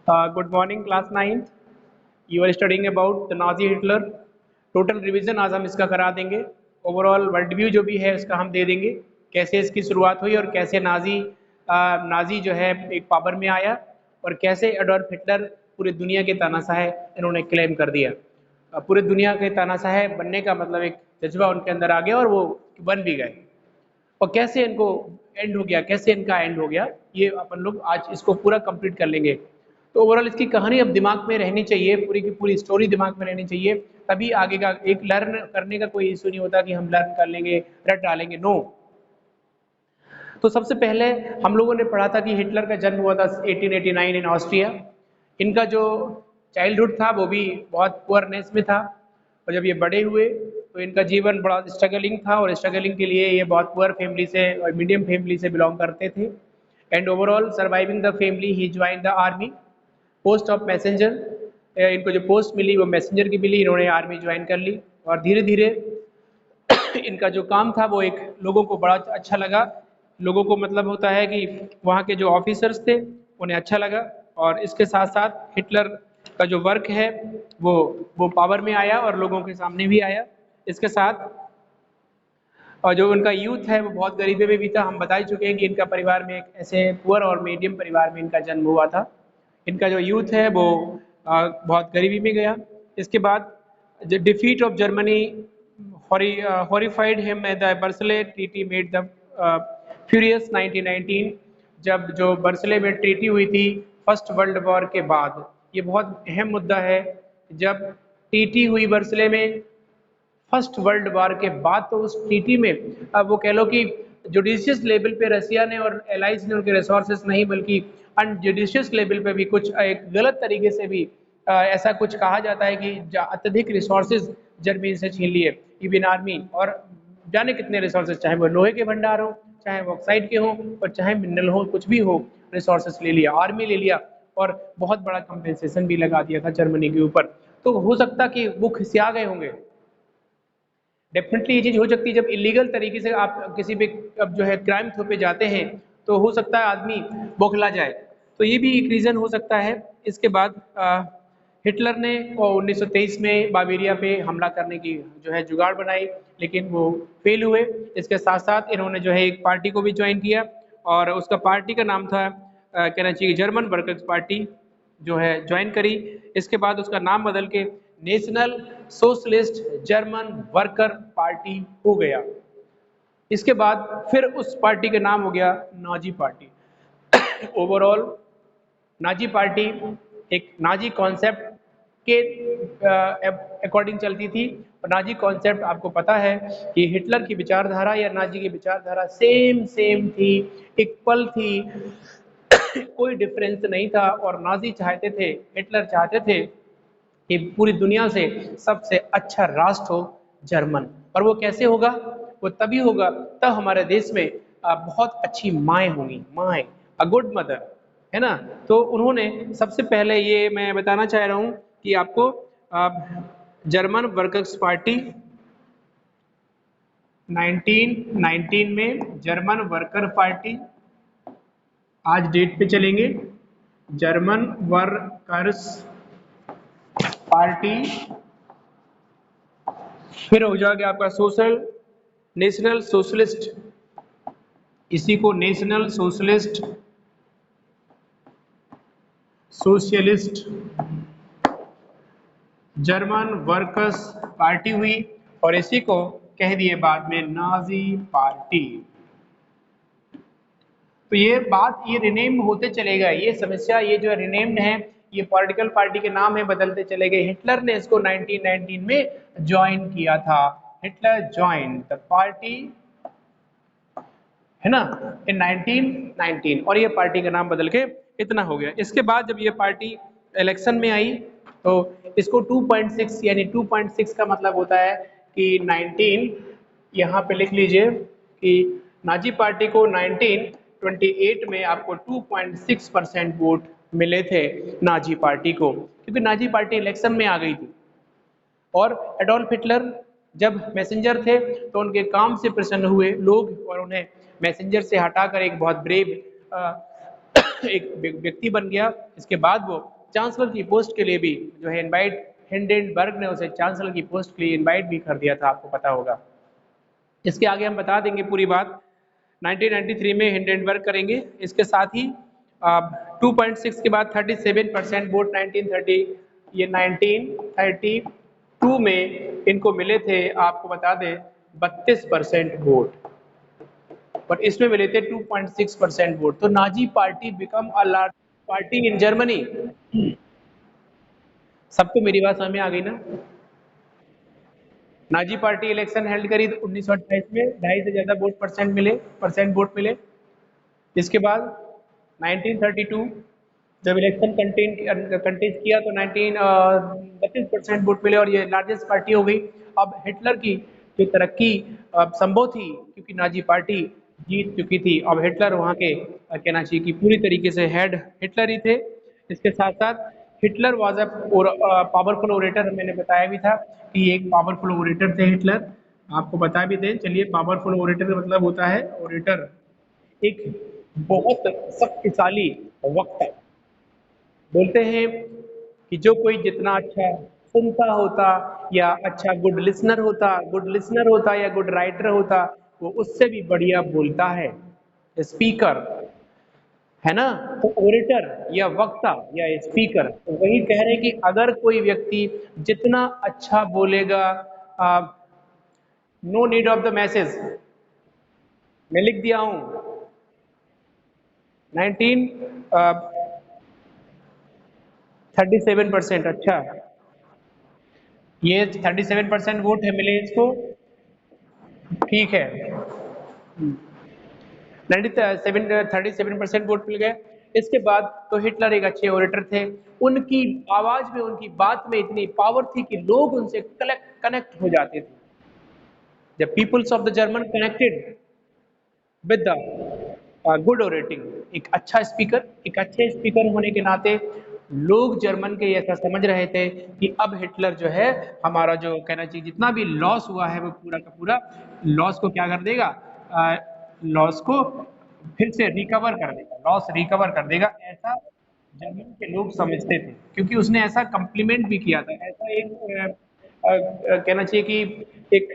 Good morning class 9th। You are studying about the Nazi Hitler. Total revision आज हम इसका करा देंगे। ओवरऑल वर्ल्ड व्यू जो भी है उसका हम दे देंगे, कैसे इसकी शुरुआत हुई और कैसे नाजी जो है एक पावर में आया और कैसे एडोल्फ हिटलर पूरी दुनिया के तानाशाह इन्होंने क्लेम कर दिया। पूरी दुनिया के तानाशाह बनने का मतलब एक जज्बा उनके अंदर आ गया और वो बन भी गए। और कैसे इनको एंड हो गया, कैसे इनका एंड हो गया, ये अपन लोग आज इसको पूरा कंप्लीट कर लेंगे। तो ओवरऑल इसकी कहानी अब दिमाग में रहनी चाहिए, पूरी की पूरी स्टोरी दिमाग में रहनी चाहिए, तभी आगे का एक लर्न करने का कोई इशू नहीं होता कि हम लर्न कर लेंगे, रट डालेंगे, नो। तो सबसे पहले हम लोगों ने पढ़ा था कि हिटलर का जन्म हुआ था 1889 इन ऑस्ट्रिया। इनका जो चाइल्डहुड था वो भी बहुत पुअरनेस में था, और जब ये बड़े हुए तो इनका जीवन बड़ा स्ट्रगलिंग था, और स्ट्रगलिंग के लिए ये बहुत पुअर फैमिली से और मीडियम फैमिली से बिलोंग करते थे। And overall surviving the family he join the army post of messenger. इनको जो पोस्ट मिली वो मैसेंजर की मिली, इन्होंने आर्मी ज्वाइन कर ली और धीरे धीरे इनका जो काम था वो एक लोगों को बड़ा अच्छा लगा। लोगों को मतलब होता है कि वहाँ के जो ऑफिसर्स थे उन्हें अच्छा लगा, और इसके साथ साथ हिटलर का जो वर्क है वो पावर में आया और लोगों के सामने भी आया। इसके साथ और जो उनका यूथ है वो बहुत गरीबी में भी था। हम बता ही चुके हैं कि इनका परिवार में एक ऐसे पुअर और मीडियम परिवार में इनका जन्म हुआ था। इनका जो यूथ है वो बहुत गरीबी में गया। इसके बाद the defeat of Germany horrified him at the Versailles treaty made the furious 1919। जब जो बर्सले में ट्रीटी हुई थी फर्स्ट वर्ल्ड वॉर के बाद, ये बहुत अहम मुद्दा है। जब ट्रीटी हुई बर्सले में फर्स्ट वर्ल्ड वॉर के बाद, तो उस ट्रीटी में अब वो कह लो कि जुडिशियस लेवल पे रसिया ने और एलाइज ने उनके रिसोर्सेज नहीं बल्कि अनजुडिशियस लेवल पे भी कुछ एक गलत तरीके से भी ऐसा कुछ कहा जाता है कि अत्यधिक रिसोर्सेज जर्मनी से छीन लिए। इवन आर्मी और जाने कितने रिसोर्सेज, चाहे वो लोहे के भंडार हो, चाहे वो ऑक्साइड के हो, और चाहे मिनरल हो, कुछ भी हो, रिसोर्सेज ले लिया, आर्मी ले लिया, और बहुत बड़ा कंपेंसेशन भी लगा दिया था जर्मनी के ऊपर। तो हो सकता कि वो खिसिया गए होंगे। डेफिनेटली ये चीज़ हो सकती है जब इलीगल तरीके से आप किसी भी अब जो है क्राइम पे जाते हैं, तो हो सकता है आदमी बौखला जाए, तो ये भी एक रीज़न हो सकता है। इसके बाद हिटलर ने 1923 में बावेरिया पे हमला करने की जो है जुगाड़ बनाई, लेकिन वो फेल हुए। इसके साथ साथ इन्होंने जो है एक पार्टी को भी ज्वाइन किया, और उसका पार्टी का नाम था कहना चाहिए जर्मन वर्कर्स पार्टी जो है ज्वाइन करी। इसके बाद उसका नाम बदल के national socialist German worker party हो गया। इसके बाद फिर उस पार्टी का नाम हो गया Nazi party. Overall Nazi party एक नाजी कॉन्सेप्ट के अकॉर्डिंग चलती थी, और नाजी कॉन्सेप्ट आपको पता है कि हिटलर की विचारधारा या नाजी की विचारधारा सेम थी, इक्वल थी, कोई डिफरेंस नहीं था। और नाजी चाहते थे, हिटलर चाहते थे कि पूरी दुनिया से सबसे अच्छा राष्ट्र हो जर्मन। और वो कैसे होगा? वो तभी होगा तब हमारे देश में बहुत अच्छी माएँ होंगी, माएँ, अ गुड मदर, है ना। तो उन्होंने सबसे पहले ये मैं बताना चाह रहा हूँ कि आपको जर्मन वर्कर्स पार्टी 1919 में जर्मन वर्कर पार्टी, आज डेट पे चलेंगे, जर्मन वर्कर्स पार्टी। फिर हो जाएगा आपका नेशनल सोशलिस्ट, इसी को national socialist German workers party हुई, और इसी को कह दिए बाद में नाजी पार्टी। तो ये रिनेम होते चले गए, ये समस्या, ये जो रिनेम्ड है, ये पॉलिटिकल पार्टी के नाम है बदलते चले गए। हिटलर ने इसको 1919 में ज्वाइन किया था। हिटलर ज्वाइन द पार्टी, है ना, इन 1919, और ये पार्टी का नाम बदल के इतना हो गया। इसके बाद जब ये पार्टी इलेक्शन में आई तो इसको 2.6 यानी 2.6 का मतलब होता है कि 19, यहाँ पे लिख लीजिए कि नाजी पार्टी को 1928 में आपको 2.6% वोट मिले थे नाजी पार्टी को, क्योंकि नाजी पार्टी इलेक्शन में आ गई थी। और एडोल्फ हिटलर जब मैसेंजर थे तो उनके काम से प्रसन्न हुए लोग, और उन्हें मैसेंजर से हटाकर एक बहुत ब्रेव एक व्यक्ति बन गया। इसके बाद वो चांसलर की पोस्ट के लिए भी जो है इनवाइट, हिंडेनबर्ग ने उसे चांसलर की पोस्ट के लिए इनवाइट भी कर दिया था, आपको पता होगा। इसके आगे हम बता देंगे पूरी बात 1993 में हिंडेनबर्ग करेंगे। इसके साथ ही 2.6 के बाद 37% वोट 1930, ये 1932 में इनको मिले थे, आपको बता दें 32% वोट, और इसमें मिले थे 2.6% वोट। तो Nazi party become a large party in Germany. सबको मेरी बात समझ में आ गई ना? नाजी पार्टी इलेक्शन हेल्ड करी 1928 में, 2.5 से ज्यादा परसेंट वोट मिले। इसके बाद 1932 जब इलेक्शन कंटेस्ट किया तो 32% वोट मिले और ये लार्जेस्ट पार्टी हो गई। अब हिटलर की जो तरक्की संभव थी क्योंकि नाजी पार्टी जीत चुकी थी। अब हिटलर वहाँ के कहना चाहिए कि पूरी तरीके से हेड हिटलर ही थे। इसके साथ साथ Hitler was a powerful orator, मैंने बताया भी था कि एक पावरफुल ओरेटर थे हिटलर, आपको बता भी दें। चलिए, पावरफुल ओरेटर का मतलब होता है ओरेटर एक बहुत शक्तिशाली वक्ता। बोलते हैं कि जो कोई जितना अच्छा सुनता होता या अच्छा गुड लिसनर होता या गुड राइटर होता, वो उससे भी बढ़िया बोलता है। स्पीकर है ना, तो ओरेटर या वक्ता या स्पीकर, तो वही कह रहे हैं कि अगर कोई व्यक्ति जितना अच्छा बोलेगा, no need of the message, मैं लिख दिया हूं 37%। अच्छा, ये 37% वोट है मिले इसको, ठीक है। 37% वोट मिल गए। इसके बाद तो हिटलर एक अच्छे ओरेटर थे, उनकी आवाज में, उनकी बात में इतनी पावर थी कि लोग उनसे कनेक्ट हो जाते थे। The peoples of the German connected with the good orating. एक अच्छे स्पीकर होने के नाते लोग जर्मन के ऐसा समझ रहे थे कि अब हिटलर जो है, हमारा जो कहना चाहिए जितना भी लॉस हुआ है वो पूरा का पूरा लॉस को क्या कर देगा, लॉस को फिर से रिकवर कर देगा, लॉस रिकवर कर देगा, ऐसा जर्मन के लोग समझते थे। क्योंकि उसने ऐसा कम्प्लीमेंट भी किया था, ऐसा एक कहना चाहिए कि एक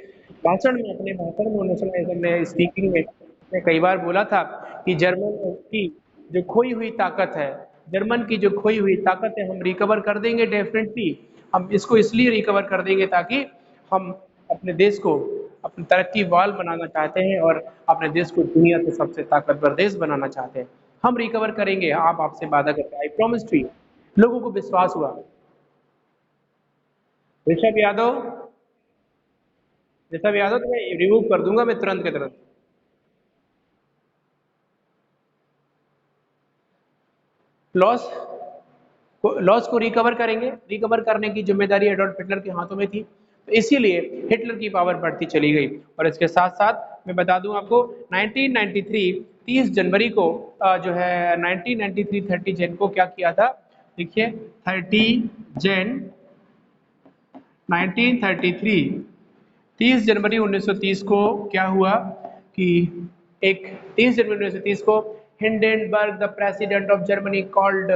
भाषण में, अपने भाषण में उन्होंने स्पीकिंग में उसने कई बार बोला था कि जर्मन की जो खोई हुई ताकत है, जर्मन की जो खोई हुई ताकत है हम रिकवर कर देंगे डेफिनेटली। हम इसको इसलिए रिकवर कर देंगे ताकि हम अपने देश को अपनी तरक्की वाल बनाना चाहते हैं और अपने देश को दुनिया के सबसे ताकतवर देश बनाना चाहते हैं। हम रिकवर करेंगे, आप आपसे वादा करते हैं, आई प्रॉमिस टू यू। लोगों को विश्वास हुआ। ऋषभ यादव, ऋषभ यादव तो मैं रिमूव कर दूंगा मैं तुरंत के तुरंत। लॉस लॉस को रिकवर करेंगे, रिकवर करने की जिम्मेदारी एडोल्फ हिटलर के हाथों में थी, तो इसीलिए हिटलर की पावर बढ़ती चली गई। और इसके साथ साथ मैं बता दूं आपको 1993 30 जनवरी को जो है 1993 30 जन को क्या किया था, देखिए 30 जन 1933, 30 जनवरी 1930 को क्या हुआ कि एक 30 जनवरी 1930 को Hindenburg the president of Germany called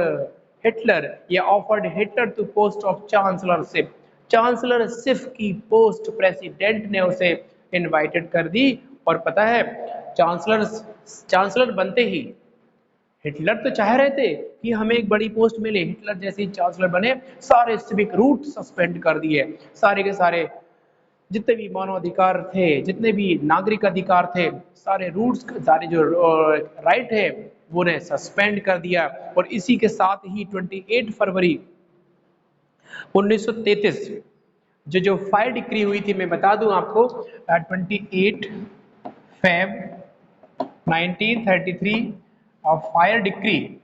Hitler या offered Hitler to post of चांसलरशिप। चांसलरशिप की पोस्ट प्रेसिडेंट ने उसे इनवाइटेड कर दी। और पता है, चांसलर बनते ही हिटलर तो चाह रहे थे कि हमें एक बड़ी पोस्ट मिले। हिटलर जैसे ही चांसलर बने, सारे सिविक रूट सस्पेंड कर दिए, सारे के सारे जितने भी मानवाधिकार थे, जितने भी नागरिक अधिकार थे, सारे रूट्स, सारे जो राइट है वो ने सस्पेंड कर दिया। और इसी के साथ ही 28 फरवरी 1933 जो फायर डिक्री हुई थी, मैं बता दूं आपको 28 फेब 1933 और फायर डिक्री,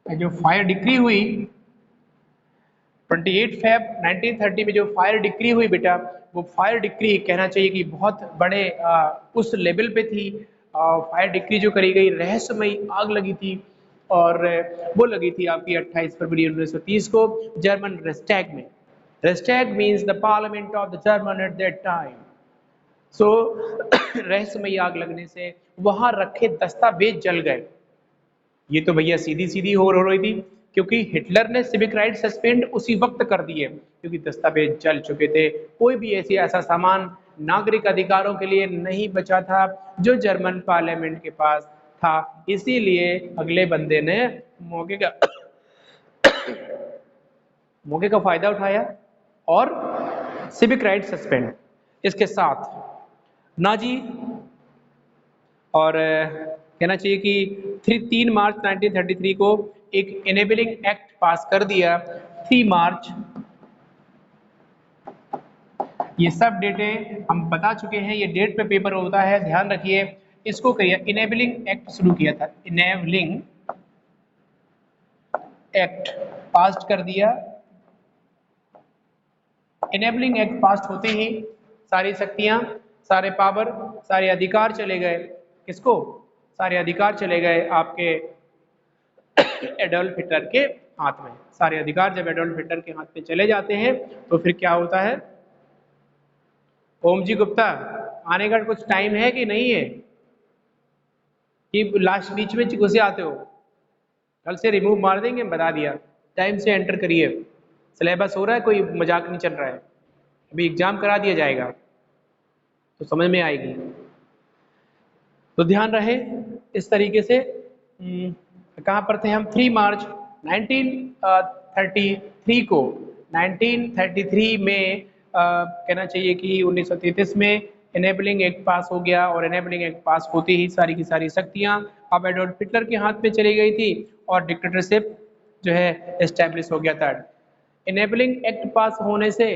जो फायर डिक्री हुई 28 फेब 1930 में जो फायर डिक्री हुई बेटा, वो फायर डिक्री कहना चाहिए कि बहुत बड़े उस लेवल पे थी। फायर डिक्री जो करी गई, रहस्यमयी आग लगी थी, और वो लगी थी आपकी 28 फरवरी 1930 को जर्मन रेस्टैग में। Reichstag means the parliament of the German at that time. So रहस्यमयी आग लगने से वहां रखे दस्तावेज जल गए। ये तो भैया सीधी सीधी हो रही थी, क्योंकि हिटलर ने सिविक राइट सस्पेंड उसी वक्त कर दिए, क्योंकि दस्तावेज चल चुके थे, कोई भी ऐसा सामान नागरिक अधिकारों के लिए नहीं बचा था जो जर्मन पार्लियामेंट के पास था। इसीलिए अगले बंदे ने मौके का फायदा उठाया और सिविक राइट सस्पेंड। इसके साथ नाजी और कहना चाहिए कि 3 मार्च 1933 को एक इनेबलिंग एक्ट पास कर दिया। 3 मार्च, ये सब डेटें हम बता चुके हैं, ये डेट पे पेपर होता है, ध्यान रखिए। इसको कहिए इनेबलिंग एक्ट शुरू किया था, इनेबलिंग एक्ट पास कर दिया। इनेबलिंग एक्ट पास होते ही सारी शक्तियां, सारे पावर, सारे अधिकार चले गए किसको? सारे अधिकार चले गए आपके एडोल्फ हिटलर के हाथ में। सारे अधिकार जब एडोल्फ हिटलर के हाथ में चले जाते हैं तो फिर क्या होता है? ओम जी गुप्ता, आने का कुछ टाइम है कि नहीं है, कि लास्ट बीच में घुसे आते हो? कल से रिमूव मार देंगे, बता दिया। टाइम से एंटर करिए, सिलेबस हो रहा है, कोई मजाक नहीं चल रहा है। अभी एग्जाम करा दिया जाएगा तो समझ में आएगी, तो ध्यान रहे इस तरीके से। कहाँ पर थे हम? 3 मार्च 1933 को, 1933 में कहना चाहिए कि 1933 में इनेबलिंग एक्ट पास हो गया, और इनेबलिंग एक्ट पास होते ही सारी की सारी शक्तियां अब एडोल्फ हिटलर के हाथ में चली गई थी और डिक्टेटरशिप जो है एस्टेब्लिश हो गया था। इनेबलिंग एक्ट पास होने से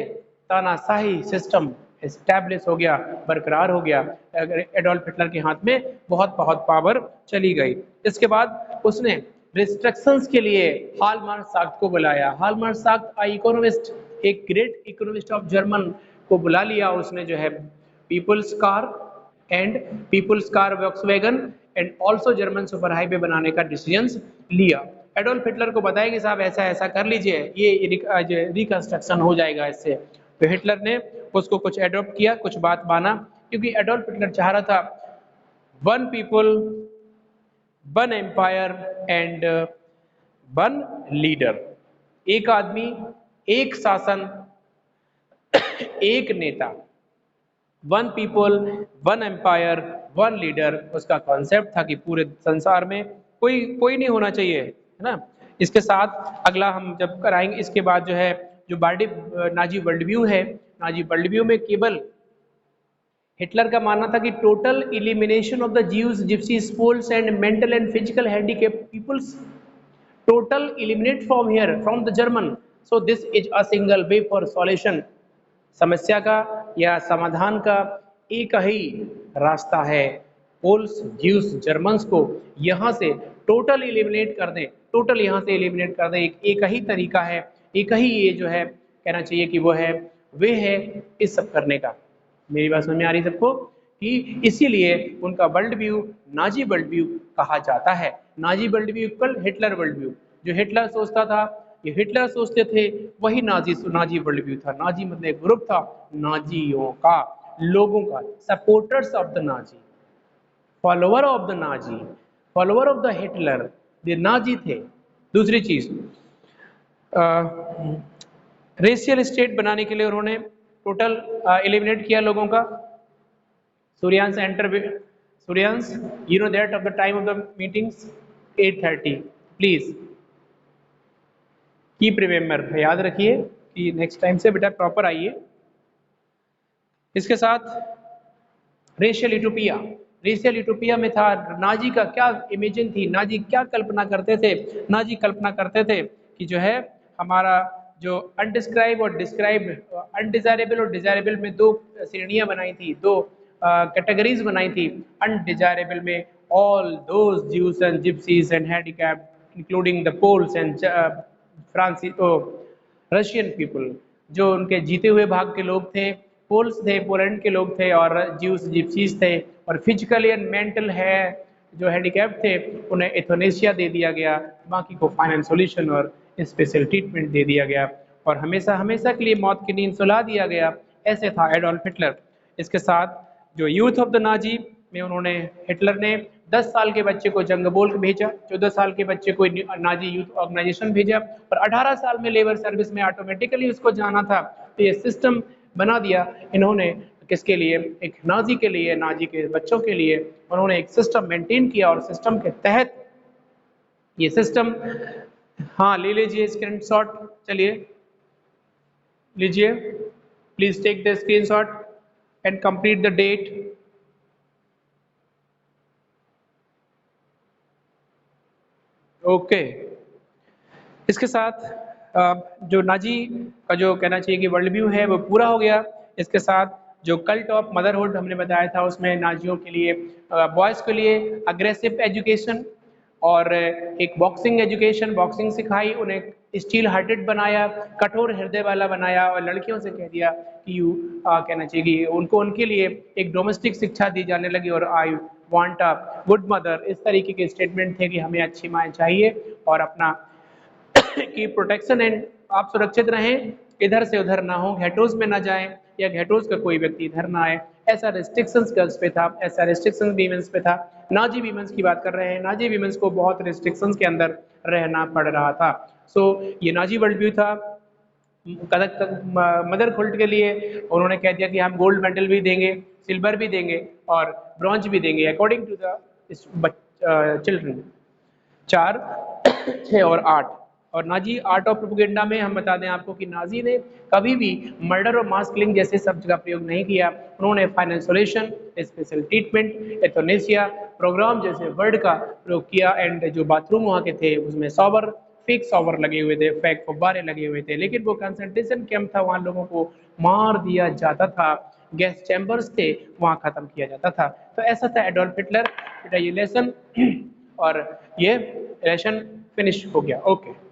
तानाशाही सिस्टम एस्टैब्लिश हो गया, बरकरार हो गया। एडोल्फ हिटलर के हाथ में बहुत पावर चली गई। इसके बाद उसने रिस्ट्रिक्शंस के लिए हालमार्क साख्त को बुलाया। हालमार्क साख्त इकोनॉमिस्ट, एक ग्रेट इकोनॉमिस्ट ऑफ जर्मन को बुला लिया उसने, जो है people's car and people's car Volkswagen and also German super highway बनाने का डिसीजंस लिया। एडोल्फ हिटलर को बताया कि साहब ऐसा ऐसा कर लीजिए, ये रिकंस्ट्रक्शन हो जाएगा इससे। तो हिटलर ने उसको कुछ एडॉप्ट किया, कुछ बात माना, क्योंकि एडोल्फ हिटलर चाह रहा था one people, one empire and one leader. एक आदमी, एक शासन, एक नेता। One people, one empire, one leader, उसका कॉन्सेप्ट था कि पूरे संसार में कोई नहीं होना चाहिए, है ना। इसके साथ अगला हम जब कराएंगे, इसके बाद जो है जो नाजी वर्ल्ड व्यू है, नाजी वर्ल्ड व्यू में केवल हिटलर का मानना था कि total elimination of the Jews, gypsies, Poles and mental and physical handicap peoples, total eliminate from here, from the German, so this is a single way for solution. समस्या का या समाधान का एक ही रास्ता है, पोल्स, ज्यूस, जर्मन्स को यहाँ से टोटल इलिमिनेट कर दें, टोटल यहाँ से इलिमिनेट कर दें। एक ही तरीका है, एक ही ये जो है कहना चाहिए कि वो है, वे है इस सब करने का। मेरी बात समझ में आ रही सबको? कि इसीलिए उनका world view Nazi world view कहा जाता है। Nazi world view equal Hitler world view. जो हिटलर सोचता था, ये हिटलर सोचते थे, वही नाजी वर्ल्ड व्यू था। नाजी मतलब एक ग्रुप था नाजियों का, लोगों का, supporters of the Nazi, follower of the Nazi, follower of the Hitler, ये नाजी थे। दूसरी चीज, रेशियल स्टेट बनाने के लिए उन्होंने टोटल एलिमिनेट किया लोगों का। Suryansh enter, Suryansh, you know that of the time of the meetings 8:30, please keep remember, याद रखिए कि नेक्स्ट टाइम से बेटा प्रॉपर आइए। इसके साथ रेशियल यूटोपिया, रेशियल यूटोपिया में था नाजी का क्या इमेजिन थी, नाजी क्या कल्पना करते थे? नाजी कल्पना करते थे कि जो है हमारा जो अनडिस्क्राइब और डिस्क्राइब, अनडिजायरेबल और डिजायरेबल में दो श्रेणियां बनाई थी, दो कैटेगरीज बनाई थी। अनडिजायरेबल में all those Jews and gypsies and handicapped including the Poles and Russian people, जो उनके जीते हुए भाग के लोग थे, पोल्स थे, पोलैंड के लोग थे, और ज्यूस, जिप्सीज थे, और फिजिकली एंड मेंटल है जो हैंडीकैप थे उन्हें एथोनेशिया दे दिया गया, बाकी को फाइनेंस सॉल्यूशन और स्पेशल ट्रीटमेंट दे दिया गया, और हमेशा हमेशा के लिए मौत की नींद सुला दिया गया। ऐसे था एडोल्फ हिटलर। इसके साथ जो यूथ ऑफ द नाजी में उन्होंने, हिटलर ने 10 साल के बच्चे को जंग बोल भेजा, 14 साल के बच्चे को नाजी यूथ ऑर्गेनाइजेशन भेजा और 18 साल में लेबर सर्विस में ऑटोमेटिकली उसको जाना था। तो ये सिस्टम बना दिया इन्होंने, किसके लिए, एक नाजी के लिए, नाजी के बच्चों के लिए उन्होंने एक सिस्टम मेंटेन किया और सिस्टम के तहत ये सिस्टम, हाँ ले लीजिए स्क्रीनशॉट, चलिए लीजिए, please take the screenshot and complete the date. Okay, इसके साथ जो नाजी का जो कहना चाहिए कि वर्ल्ड व्यू है वो पूरा हो गया। इसके साथ जो कल्ट ऑफ मदरहुड हमने बताया था उसमें नाजियों के लिए, बॉयज़ के लिए अग्रेसिव एजुकेशन और एक बॉक्सिंग एजुकेशन, बॉक्सिंग सिखाई, उन्हें स्टील हार्टेड बनाया, कठोर हृदय वाला बनाया और लड़कियों से कह दिया कि यू कहना चाहिए कि उनको उनके लिए एक डोमेस्टिक शिक्षा दी जाने लगी और I want a good mother, इस तरीके के स्टेटमेंट थे कि हमें अच्छी माएँ चाहिए और अपना की प्रोटेक्शन एंड आप सुरक्षित रहें, इधर से उधर ना हो, घेटोज में ना जाएं या घेटोज का कोई व्यक्ति इधर ना आए, ऐसा रिस्ट्रिक्शंस गर्ल्स पे था, ऐसा रिस्ट्रिक्शंस वीमेंस पे था। नाजी वीमेंस की बात कर रहे हैं, नाजी वीमेंस को बहुत रिस्ट्रिक्शंस के अंदर रहना पड़ रहा था। सो ये नाजी वर्ल्ड व्यू था। मदर खुल्ट के लिए उन्होंने कह दिया कि हम गोल्ड मेडल भी देंगे, सिल्वर भी देंगे और ब्रॉन्ज भी देंगे अकॉर्डिंग टू द चिल्ड्रन। 4, 6 और 8। और नाजी आर्ट ऑफ प्रोपेगेंडा में हम बता दें आपको कि नाजी ने कभी भी मर्डर और मास किलिंग जैसे शब्द का प्रयोग नहीं किया। उन्होंने फाइनेंसोलेशन, स्पेशल ट्रीटमेंट, एथोनेसिया प्रोग्राम जैसे वर्ड का प्रयोग किया एंड जो बाथरूम वहाँ के थे उसमें शॉवर, फेक शॉवर लगे हुए थे, फेक फव्वारे लगे हुए थे, लेकिन वो कंसंट्रेशन कैंप था, वहाँ लोगों को मार दिया जाता था, गैस चैम्बर्स थे वहाँ खत्म किया जाता था। तो ऐसा था एडोल्फ हिटलर। बेटा ये लेसन और ये लेसन फिनिश हो गया। ओके।